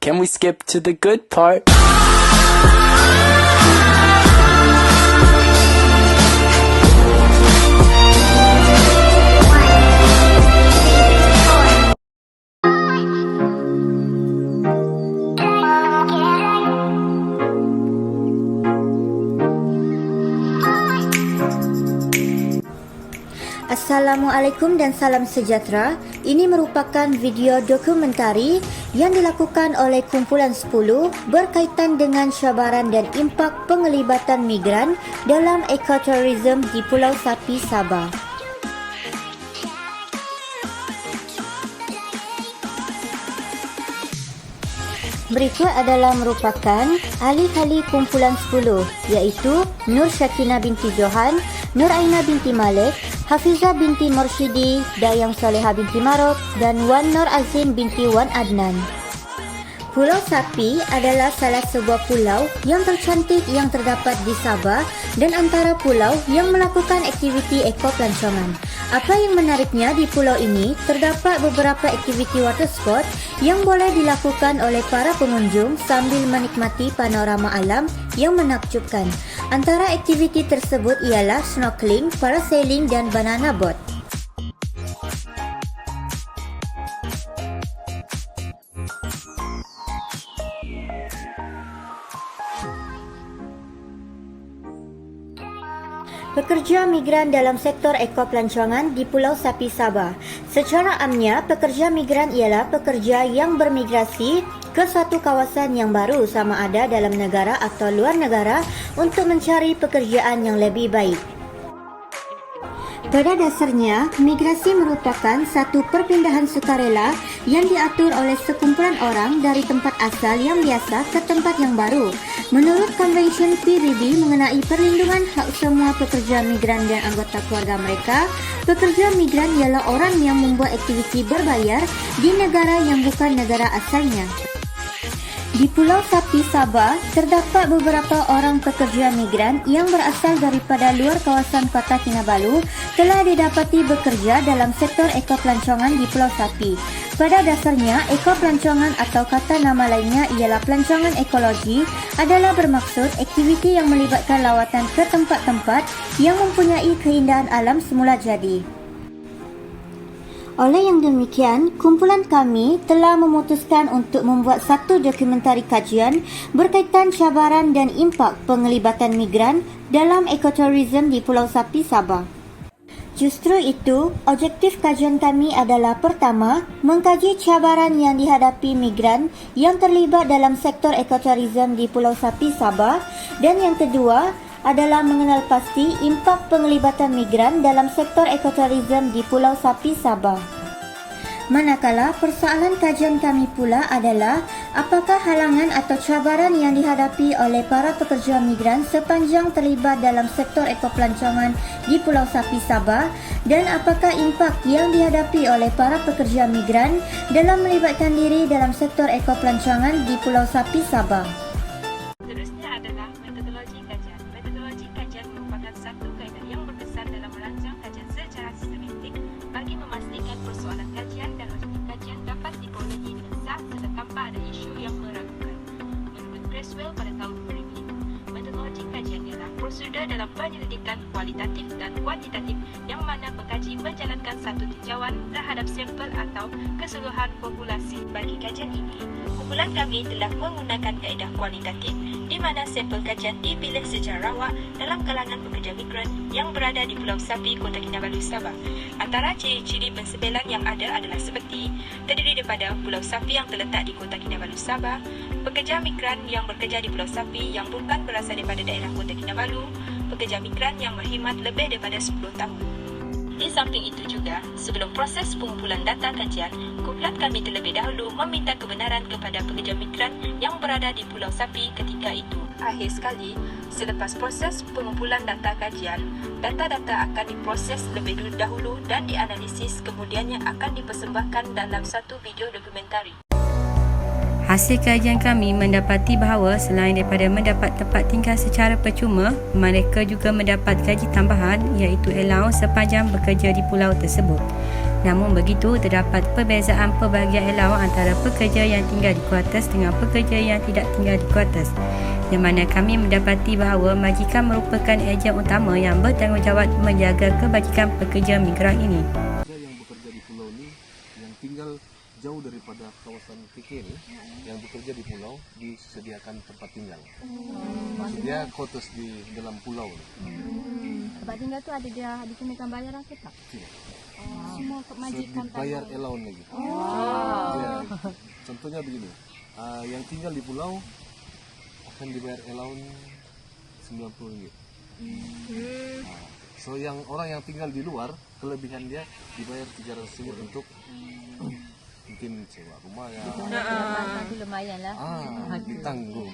Can we skip to the good part? Assalamualaikum dan salam sejahtera. Ini merupakan video dokumentari yang dilakukan oleh Kumpulan 10 berkaitan dengan cabaran dan impak penglibatan migran dalam ekoturism di Pulau Sapi, Sabah. Berikut adalah merupakan ahli-ahli Kumpulan 10 iaitu Nur Syakina binti Johan, Nur Aina binti Malik, Hafizah binti Mursyidi, Dayang Salehah binti Marok dan Wan Nur Azim binti Wan Adnan. Pulau Sapi adalah salah sebuah pulau yang tercantik yang terdapat di Sabah dan antara pulau yang melakukan aktiviti ekopelancongan. Apa yang menariknya di pulau ini, terdapat beberapa aktiviti water sport yang boleh dilakukan oleh para pengunjung sambil menikmati panorama alam yang menakjubkan. Antara aktiviti tersebut ialah snorkeling, parasailing dan banana boat. Pekerja migran dalam sektor ekopelancongan di Pulau Sapi, Sabah. Secara amnya, pekerja migran ialah pekerja yang bermigrasi ke suatu kawasan yang baru sama ada dalam negara atau luar negara untuk mencari pekerjaan yang lebih baik. Pada dasarnya, migrasi merupakan satu perpindahan sukarela yang diatur oleh sekumpulan orang dari tempat asal yang biasa ke tempat yang baru. Menurut Konvensyen PBB mengenai perlindungan hak semua pekerja migran dan anggota keluarga mereka, pekerja migran ialah orang yang membuat aktiviti berbayar di negara yang bukan negara asalnya. Di Pulau Sapi, Sabah, terdapat beberapa orang pekerja migran yang berasal daripada luar kawasan Kota Kinabalu telah didapati bekerja dalam sektor ekopelancongan di Pulau Sapi. Pada dasarnya, ekopelancongan atau kata nama lainnya ialah pelancongan ekologi adalah bermaksud aktiviti yang melibatkan lawatan ke tempat-tempat yang mempunyai keindahan alam semula jadi. Oleh yang demikian, kumpulan kami telah memutuskan untuk membuat satu dokumentari kajian berkaitan cabaran dan impak penglibatan migran dalam ekoturism di Pulau Sapi, Sabah. Justru itu, objektif kajian kami adalah pertama, mengkaji cabaran yang dihadapi migran yang terlibat dalam sektor ekoturism di Pulau Sapi, Sabah, dan yang kedua adalah mengenal pasti impak penglibatan migran dalam sektor ekoturism di Pulau Sapi, Sabah. Manakala persoalan kajian kami pula adalah apakah halangan atau cabaran yang dihadapi oleh para pekerja migran sepanjang terlibat dalam sektor ekopelancongan di Pulau Sapi, Sabah dan apakah impak yang dihadapi oleh para pekerja migran dalam melibatkan diri dalam sektor ekopelancongan di Pulau Sapi, Sabah. Seterusnya adalah metodologi kajian. Metodologi kajian merupakan satu kaedah yang berkesan dalam merancang kajian secara sistematik bagi memastikan persoalan kajian dan objektif kajian dapat diperolehi dengan sah serta tanpa ada isu yang meragukan. Menurut Creswell pada tahun 2005, metodologi kajian ialah prosedur dalam penyelidikan kualitatif dan kuantitatif yang mana pengkaji menjalankan satu tinjauan terhadap sampel atau keseluruhan populasi. Bagi kajian ini, kumpulan kami telah menggunakan kaedah kualitatif di mana sampel kajian dipilih secara rawak dalam kalangan pekerja migran yang berada di Pulau Sapi, Kota Kinabalu, Sabah. Antara ciri-ciri pensebelan yang ada adalah seperti terdiri daripada Pulau Sapi yang terletak di Kota Kinabalu, Sabah, pekerja migran yang bekerja di Pulau Sapi yang bukan berasal daripada daerah Kota Kinabalu, pekerja migran yang berkhidmat lebih daripada 10 tahun. Di samping itu juga, sebelum proses pengumpulan data kajian, kumpulan kami terlebih dahulu meminta kebenaran kepada pekerja migran yang berada di Pulau Sapi ketika itu. Akhir sekali, selepas proses pengumpulan data kajian, data-data akan diproses lebih dahulu dan dianalisis, kemudiannya akan dipersembahkan dalam satu video dokumentari. Hasil kajian kami mendapati bahawa selain daripada mendapat tempat tinggal secara percuma, mereka juga mendapat gaji tambahan iaitu allowance sepanjang bekerja di pulau tersebut. Namun begitu, terdapat perbezaan pembahagian allowance antara pekerja yang tinggal di kuartus dengan pekerja yang tidak tinggal di kuartus. Di mana kami mendapati bahawa majikan merupakan ejen utama yang bertanggungjawab menjaga kebajikan pekerja migran ini. Yang bekerja di pulau ini yang tinggal jauh daripada kawasan PK ni, yang bekerja di pulau disediakan tempat tinggal. Dia kotos di dalam pulau ni. Tempat tinggal tu ada dia dikenakan bayaran ke tak? Tidak. Semua majikan Dibayar allowance lagi. Ya, contohnya begini, yang tinggal di pulau akan dibayar allowance RM90. So yang orang yang tinggal di luar, kelebihan dia dibayar RM300 untuk mungkin sewa rumah ya. Itu lumayan lah. Ditanggung.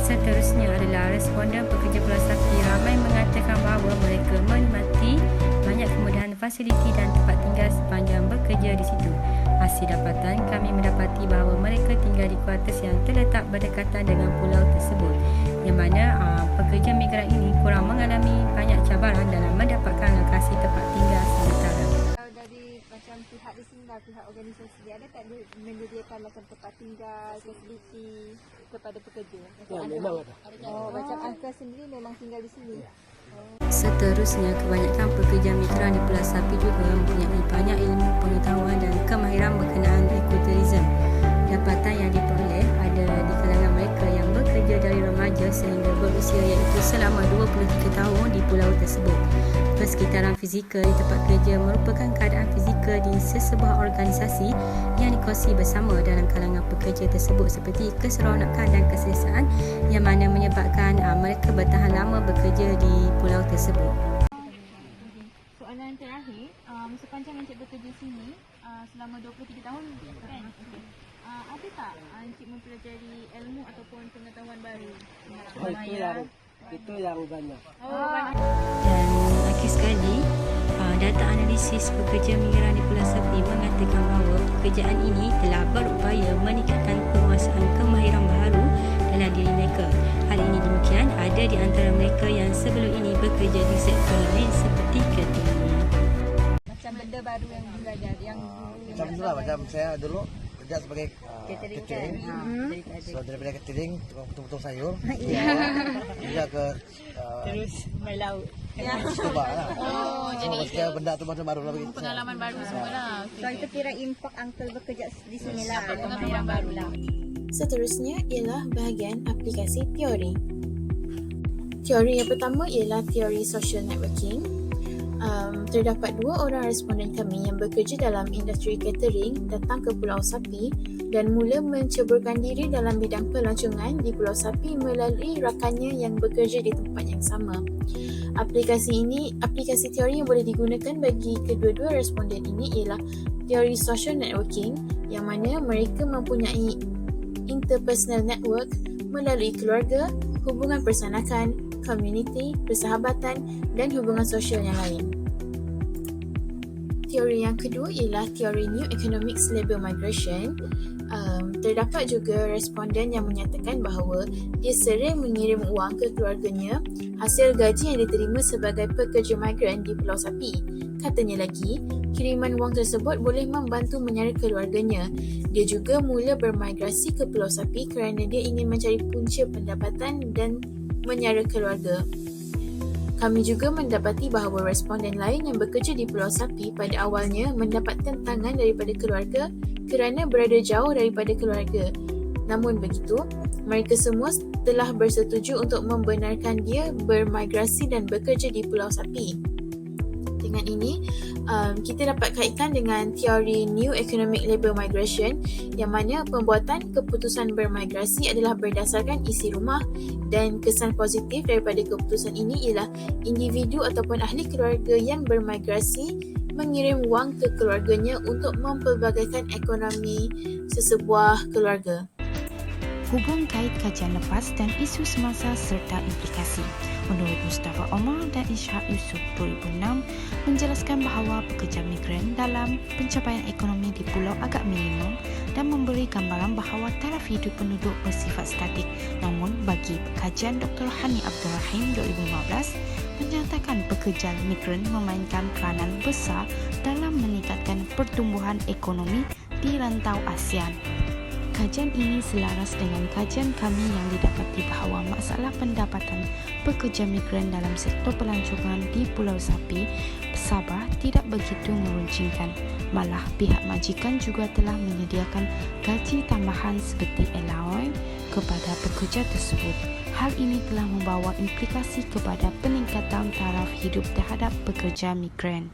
Seterusnya adalah responden pekerja Pulau Sapi ramai mengatakan bahawa mereka menikmati banyak kemudahan fasiliti dan tempat tinggal sepanjang bekerja di situ. Hasil dapatan, kami mendapati bahawa mereka tinggal di kuartus yang terletak berdekatan dengan pulau tersebut, yang mana pekerja migran ini kurang mengalami banyak cabaran dalam mendapatkan lokasi tempat tinggal sementara. Dari macam pihak di sini lah, pihak organisasi, ada tak dia menyediakan macam tempat tinggal, fasiliti kepada pekerja? memang ada. Macam Angka sendiri memang tinggal di sini? Seterusnya, kebanyakan pekerja migran di Pulau Sapi juga mempunyai banyak ilmu, pengetahuan dan kemahiran berkenaan ekoturism. Dapatan yang diperoleh ada di kalangan mereka yang bekerja dari remaja sehingga berusia iaitu selama 23 tahun di pulau tersebut. Persekitaran fizikal di tempat kerja merupakan keadaan fizikal di sesebuah organisasi yang dikongsi bersama dalam kalangan pekerja tersebut seperti keseronokan dan keselesaan yang mana menyebabkan mereka bertahan lama bekerja di pulau tersebut. Soalan terakhir, sepanjang Encik bekerja sini selama 23 tahun kan? Ada tak Encik mempelajari ilmu ataupun pengetahuan baru? Itu yang banyak. Dan akhir sekali, data analisis pekerja migran di Pulau Sapi mengatakan bahawa pekerjaan ini telah berupaya meningkatkan penguasaan kemahiran baharu dalam diri mereka. Hal ini demikian ada di antara mereka yang sebelum ini bekerja di sektor lain seperti catering. Macam benda baru yang belajar, yang Macam itulah, macam saya dulu kerja sebagai catering. So daripada catering potong-potong sayur, dia ke terus main laut. scuba lah. Jadi sekian benda tu macam baru lah begitu. Pengalaman baru semua lah. So itu kira impak Uncle bekerja di sini lah, pengalaman baru lah. Seterusnya ialah bahagian aplikasi teori. Teori yang pertama ialah teori social networking. Terdapat 2 orang responden kami yang bekerja dalam industri catering datang ke Pulau Sapi dan mula menceburkan diri dalam bidang pelancongan di Pulau Sapi melalui rakannya yang bekerja di tempat yang sama. Aplikasi teori yang boleh digunakan bagi kedua-dua responden ini ialah teori social networking yang mana mereka mempunyai interpersonal network melalui keluarga, hubungan persanakan, komuniti, persahabatan dan hubungan sosial yang lain. Teori yang kedua ialah teori New Economics Labour Migration. Terdapat juga responden yang menyatakan bahawa dia sering mengirim wang ke keluarganya hasil gaji yang diterima sebagai pekerja migran di Pulau Sapi. Katanya lagi, kiriman wang tersebut boleh membantu menyara keluarganya. Dia juga mula bermigrasi ke Pulau Sapi kerana dia ingin mencari punca pendapatan dan menyara keluarga. Kami juga mendapati bahawa responden lain yang bekerja di Pulau Sapi pada awalnya mendapat tentangan daripada keluarga kerana berada jauh daripada keluarga. Namun begitu, mereka semua telah bersetuju untuk membenarkan dia bermigrasi dan bekerja di Pulau Sapi. Dengan ini, kita dapat kaitkan dengan teori New Economic Labour Migration yang mana pembuatan keputusan bermigrasi adalah berdasarkan isi rumah dan kesan positif daripada keputusan ini ialah individu ataupun ahli keluarga yang bermigrasi mengirim wang ke keluarganya untuk mempelbagaikan ekonomi sesebuah keluarga. Hubung kait kajian lepas dan isu semasa serta implikasi. Menurut Mustafa Omar dan Ishak Yusof 2006 menjelaskan bahawa pekerja migran dalam pencapaian ekonomi di pulau agak minimum dan memberi gambaran bahawa taraf hidup penduduk bersifat statik. Namun bagi kajian Dr. Hani Abdul Rahim 2015 menyatakan pekerja migran memainkan peranan besar dalam meningkatkan pertumbuhan ekonomi di rantau ASEAN. Kajian ini selaras dengan kajian kami yang didapati bahawa masalah pendapatan pekerja migran dalam sektor pelancongan di Pulau Sapi, Sabah tidak begitu meruncingkan. Malah pihak majikan juga telah menyediakan gaji tambahan seperti allowance kepada pekerja tersebut. Hal ini telah membawa implikasi kepada peningkatan taraf hidup terhadap pekerja migran.